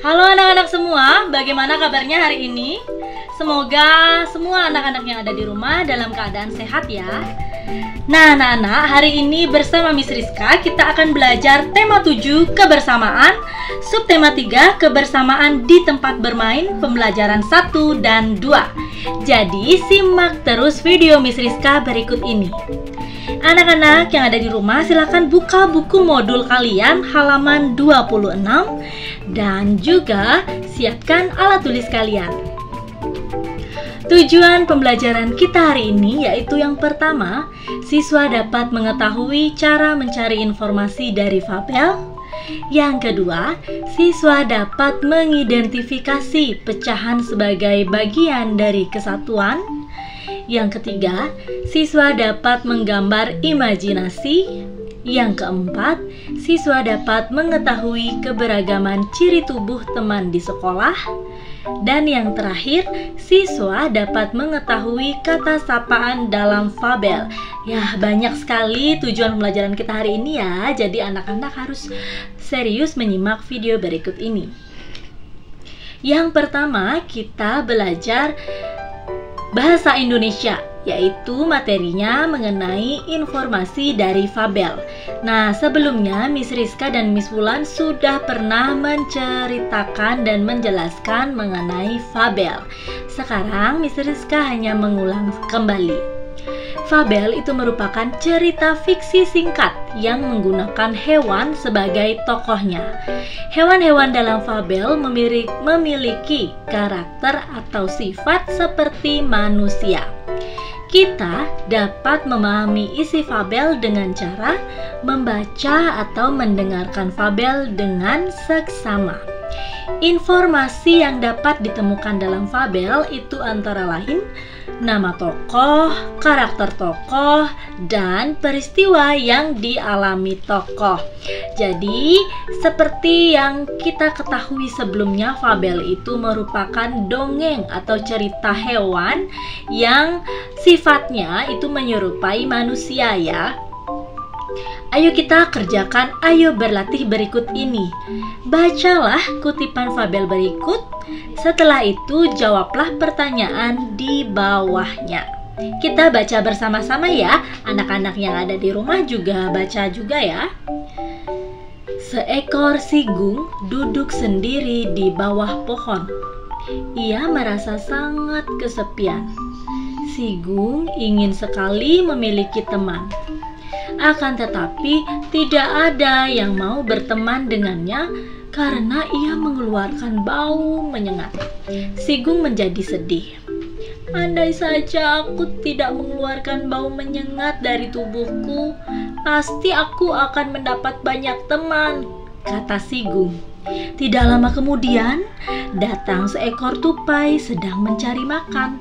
Halo anak-anak semua, bagaimana kabarnya hari ini? Semoga semua anak-anak yang ada di rumah dalam keadaan sehat ya. Nah anak-anak, hari ini bersama Miss Rizka kita akan belajar tema 7 kebersamaan, subtema 3 kebersamaan di tempat bermain, pembelajaran 1 dan 2. Jadi simak terus video Miss Rizka berikut ini. Anak-anak yang ada di rumah silahkan buka buku modul kalian halaman 26 dan juga siapkan alat tulis kalian. Tujuan pembelajaran kita hari ini yaitu yang pertama, siswa dapat mengetahui cara mencari informasi dari fabel. Yang kedua, siswa dapat mengidentifikasi pecahan sebagai bagian dari kesatuan. Yang ketiga, siswa dapat menggambar imajinasi. Yang keempat, siswa dapat mengetahui keberagaman ciri tubuh teman di sekolah. Dan yang terakhir, siswa dapat mengetahui kata sapaan dalam fabel. Ya, banyak sekali tujuan pembelajaran kita hari ini ya. Jadi anak-anak harus serius menyimak video berikut ini. Yang pertama, kita belajar bahasa Indonesia, yaitu materinya mengenai informasi dari fabel. Nah, sebelumnya Miss Rizka dan Miss Wulan sudah pernah menceritakan dan menjelaskan mengenai fabel. Sekarang Miss Rizka hanya mengulang kembali. Fabel itu merupakan cerita fiksi singkat yang menggunakan hewan sebagai tokohnya. Hewan-hewan dalam fabel memiliki karakter atau sifat seperti manusia. Kita dapat memahami isi fabel dengan cara membaca atau mendengarkan fabel dengan seksama. Informasi yang dapat ditemukan dalam fabel itu antara lain nama tokoh, karakter tokoh, dan peristiwa yang dialami tokoh. Jadi, seperti yang kita ketahui sebelumnya, fabel itu merupakan dongeng atau cerita hewan yang sifatnya itu menyerupai manusia ya. Ayo kita kerjakan, ayo berlatih berikut ini. Bacalah kutipan fabel berikut. Setelah itu jawablah pertanyaan di bawahnya. Kita baca bersama-sama ya. Anak-anak yang ada di rumah juga baca juga ya. Seekor sigung duduk sendiri di bawah pohon. Ia merasa sangat kesepian. Sigung ingin sekali memiliki teman. Akan tetapi tidak ada yang mau berteman dengannya karena ia mengeluarkan bau menyengat. Sigung menjadi sedih. Andai saja aku tidak mengeluarkan bau menyengat dari tubuhku, pasti aku akan mendapat banyak teman, kata Sigung. Tidak lama kemudian, datang seekor tupai sedang mencari makan.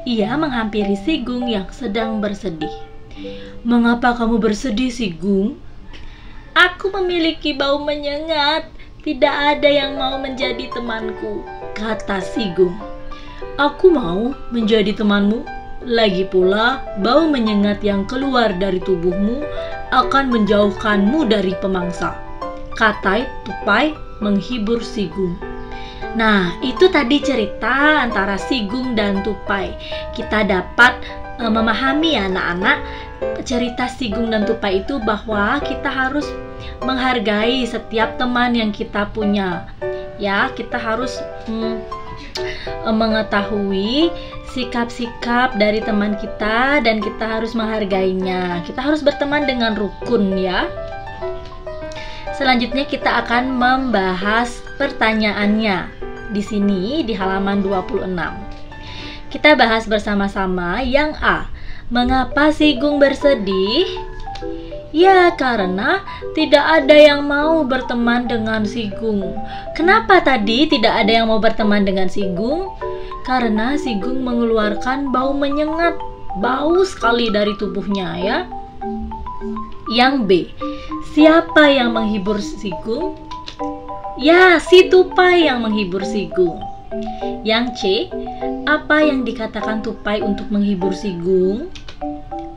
Ia menghampiri Sigung yang sedang bersedih. Mengapa kamu bersedih, Sigung? Aku memiliki bau menyengat. Tidak ada yang mau menjadi temanku, kata Sigung. Aku mau menjadi temanmu. Lagi pula, bau menyengat yang keluar dari tubuhmu akan menjauhkanmu dari pemangsa, kata tupai menghibur Sigung. Nah, itu tadi cerita antara Sigung dan tupai. Kita dapat memahami anak-anak cerita Sigung dan tupai itu bahwa kita harus menghargai setiap teman yang kita punya. Ya, kita harus mengetahui sikap-sikap dari teman kita dan kita harus menghargainya. Kita harus berteman dengan rukun ya. Selanjutnya kita akan membahas pertanyaannya di sini di halaman 26. Kita bahas bersama-sama yang A. Mengapa Sigung bersedih? Ya, karena tidak ada yang mau berteman dengan Sigung. Kenapa tadi tidak ada yang mau berteman dengan Sigung? Karena Sigung mengeluarkan bau menyengat, bau sekali dari tubuhnya ya. Yang B. Siapa yang menghibur Sigung? Ya, si tupai yang menghibur Sigung. Yang C. Apa yang dikatakan tupai untuk menghibur Sigung?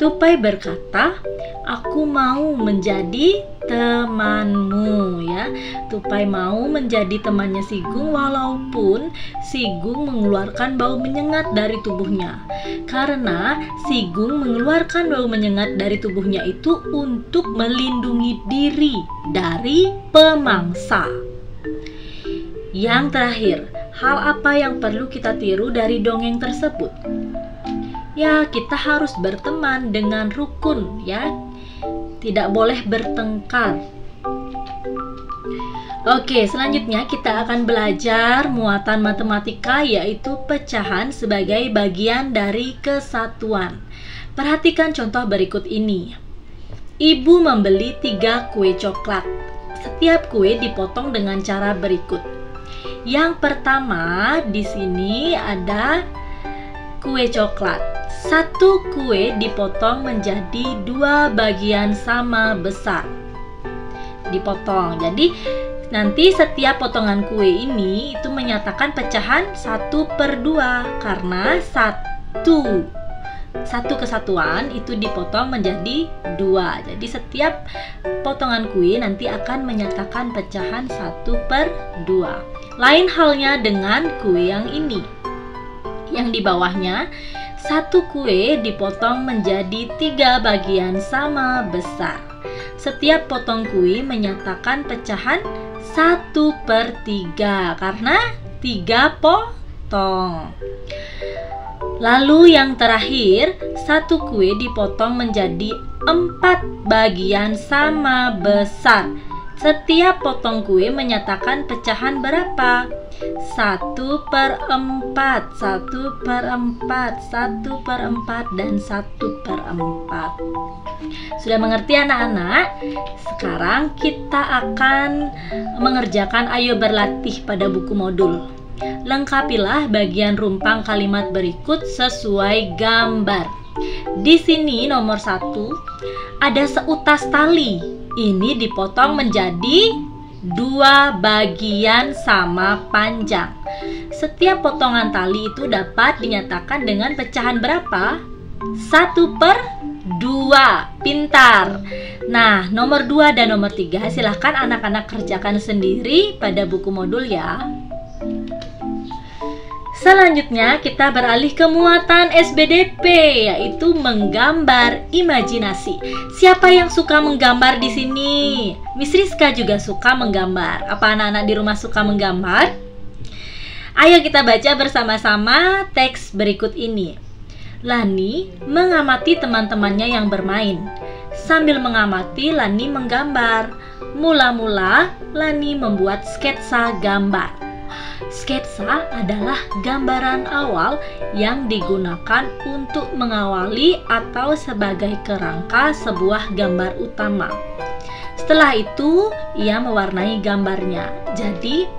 Tupai berkata, aku mau menjadi temanmu ya. Tupai mau menjadi temannya si Gung walaupun si Gung mengeluarkan bau menyengat dari tubuhnya. Karena si Gung mengeluarkan bau menyengat dari tubuhnya itu untuk melindungi diri dari pemangsa. Yang terakhir, hal apa yang perlu kita tiru dari dongeng tersebut? Ya, kita harus berteman dengan rukun ya. Tidak boleh bertengkar. Oke, selanjutnya kita akan belajar muatan matematika, yaitu pecahan sebagai bagian dari kesatuan. Perhatikan contoh berikut ini. Ibu membeli 3 kue coklat. Setiap kue dipotong dengan cara berikut. Yang pertama, di sini ada kue coklat. 1 kue dipotong menjadi 2 bagian sama besar. Dipotong. Jadi nanti setiap potongan kue ini itu menyatakan pecahan 1/2 karena satu kesatuan itu dipotong menjadi 2. Jadi setiap potongan kue nanti akan menyatakan pecahan 1/2. Lain halnya dengan kue yang ini. Yang di bawahnya, 1 kue dipotong menjadi 3 bagian sama besar. Setiap potong kue menyatakan pecahan 1/3 karena 3 potong. Lalu yang terakhir, 1 kue dipotong menjadi 4 bagian sama besar. Setiap potong kue menyatakan pecahan berapa? 1/4, 1/4, 1/4, dan 1/4. Sudah mengerti anak-anak? Sekarang kita akan mengerjakan ayo berlatih pada buku modul. Lengkapilah bagian rumpang kalimat berikut sesuai gambar. Di sini nomor 1 ada seutas tali. Ini dipotong menjadi 2 bagian sama panjang. Setiap potongan tali itu dapat dinyatakan dengan pecahan berapa? 1/2. Pintar. Nah, nomor 2 dan nomor 3 silahkan anak-anak kerjakan sendiri pada buku modul ya. Selanjutnya kita beralih ke muatan SBDP, yaitu menggambar imajinasi. Siapa yang suka menggambar di sini? Miss Rizka juga suka menggambar. Apa anak-anak di rumah suka menggambar? Ayo kita baca bersama-sama teks berikut ini. Lani mengamati teman-temannya yang bermain. Sambil mengamati, Lani menggambar. Mula-mula, Lani membuat sketsa gambar. Sketsa adalah gambaran awal yang digunakan untuk mengawali atau sebagai kerangka sebuah gambar utama. Setelah itu, ia mewarnai gambarnya. Jadi,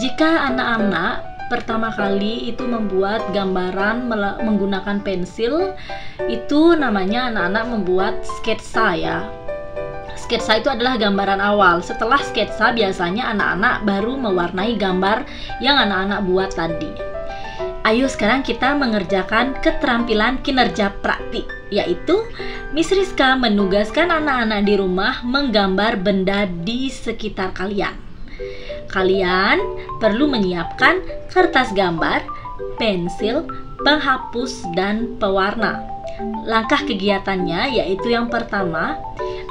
jika anak-anak pertama kali itu membuat gambaran menggunakan pensil, itu namanya anak-anak membuat sketsa ya. Sketsa itu adalah gambaran awal. Setelah sketsa biasanya anak-anak baru mewarnai gambar yang anak-anak buat tadi. Ayo sekarang kita mengerjakan keterampilan kinerja praktik, yaitu Miss Rizka menugaskan anak-anak di rumah menggambar benda di sekitar kalian. Kalian perlu menyiapkan kertas gambar, pensil, penghapus, dan pewarna. Langkah kegiatannya yaitu yang pertama,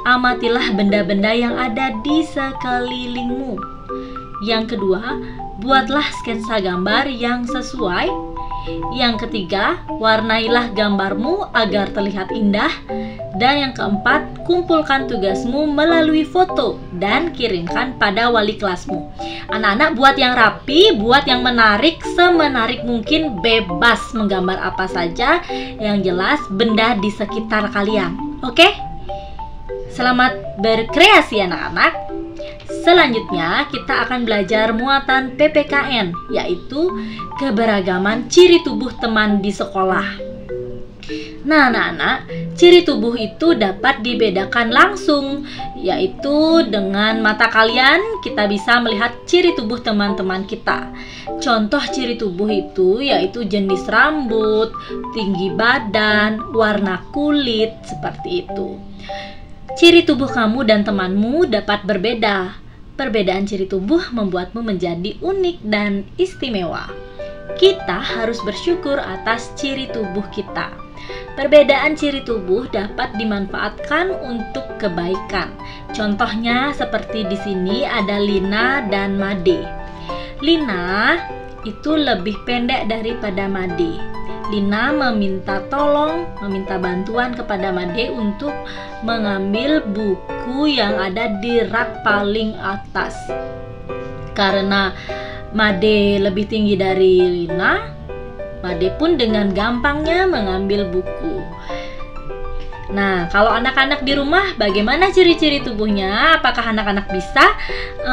amatilah benda-benda yang ada di sekelilingmu. Yang kedua, buatlah sketsa gambar yang sesuai. Yang ketiga, warnailah gambarmu agar terlihat indah. Dan yang keempat, kumpulkan tugasmu melalui foto dan kirimkan pada wali kelasmu. Anak-anak buat yang rapi, buat yang menarik, semenarik mungkin, bebas menggambar apa saja. Yang jelas benda di sekitar kalian. Oke? Selamat berkreasi anak-anak. Selanjutnya kita akan belajar muatan PPKN, yaitu keberagaman ciri tubuh teman di sekolah. Nah anak-anak, ciri tubuh itu dapat dibedakan langsung, yaitu dengan mata kalian kita bisa melihat ciri tubuh teman-teman kita. Contoh ciri tubuh itu yaitu jenis rambut, tinggi badan, warna kulit, seperti itu. Ciri tubuh kamu dan temanmu dapat berbeda. Perbedaan ciri tubuh membuatmu menjadi unik dan istimewa. Kita harus bersyukur atas ciri tubuh kita. Perbedaan ciri tubuh dapat dimanfaatkan untuk kebaikan. Contohnya seperti di sini ada Lina dan Made. Lina itu lebih pendek daripada Made. Lina meminta bantuan kepada Made untuk mengambil buku yang ada di rak paling atas. Karena Made lebih tinggi dari Lina, Made pun dengan gampangnya mengambil buku. Nah, kalau anak-anak di rumah, bagaimana ciri-ciri tubuhnya? Apakah anak-anak bisa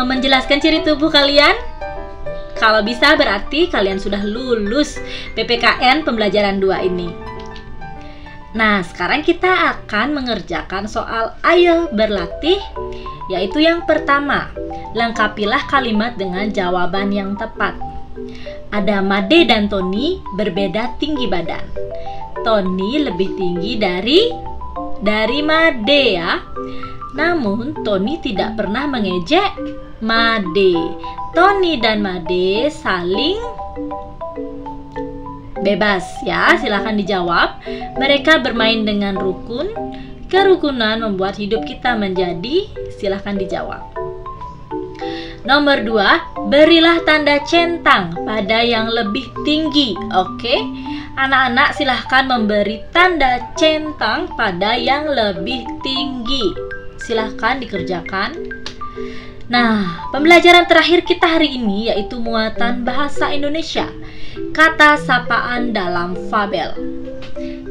menjelaskan ciri tubuh kalian? Kalau bisa berarti kalian sudah lulus PPKN pembelajaran 2 ini. Nah, sekarang kita akan mengerjakan soal ayo berlatih, yaitu yang pertama. Lengkapilah kalimat dengan jawaban yang tepat. Ada Made dan Tony berbeda tinggi badan. Tony lebih tinggi dari Made ya. Namun Tony tidak pernah mengejek Made. Tony dan Made saling bebas ya, silahkan dijawab. Mereka bermain dengan rukun. Kerukunan membuat hidup kita menjadi, silahkan dijawab. Nomor 2, berilah tanda centang pada yang lebih tinggi. Oke, anak-anak silahkan memberi tanda centang pada yang lebih tinggi. Silahkan dikerjakan. Nah, pembelajaran terakhir kita hari ini yaitu muatan bahasa Indonesia. Kata sapaan dalam fabel.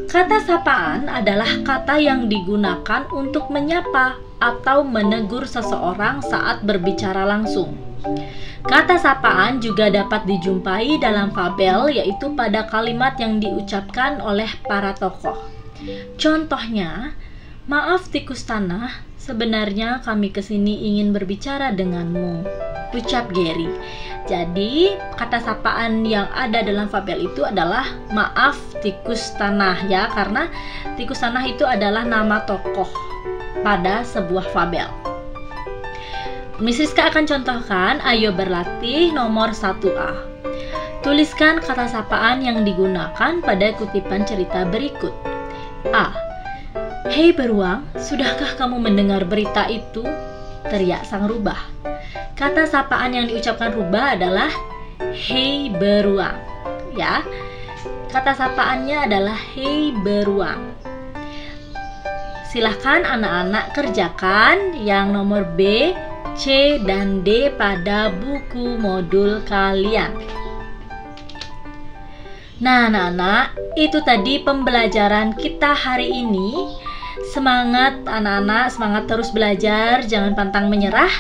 Kata sapaan adalah kata yang digunakan untuk menyapa atau menegur seseorang saat berbicara langsung. Kata sapaan juga dapat dijumpai dalam fabel, yaitu pada kalimat yang diucapkan oleh para tokoh. Contohnya, maaf tikus tanah, sebenarnya kami kesini ingin berbicara denganmu, ucap Gary. Jadi, kata sapaan yang ada dalam fabel itu adalah maaf tikus tanah ya, karena tikus tanah itu adalah nama tokoh pada sebuah fabel. Miss Rizka akan contohkan ayo berlatih nomor 1A. Tuliskan kata sapaan yang digunakan pada kutipan cerita berikut. A. Hei beruang, sudahkah kamu mendengar berita itu? Teriak sang rubah. Kata sapaan yang diucapkan rubah adalah hei beruang. Ya, kata sapaannya adalah hei beruang. Silahkan anak-anak kerjakan yang nomor B, C, dan D pada buku modul kalian. Nah, anak-anak, itu tadi pembelajaran kita hari ini. Semangat anak-anak, semangat terus belajar, jangan pantang menyerah.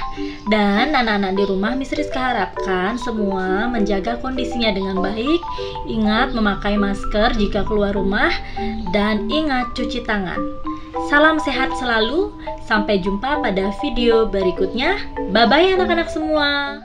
Dan anak-anak di rumah, Miss Rizka harapkan semua menjaga kondisinya dengan baik. Ingat memakai masker jika keluar rumah, dan ingat cuci tangan. Salam sehat selalu, sampai jumpa pada video berikutnya. Bye-bye anak-anak semua.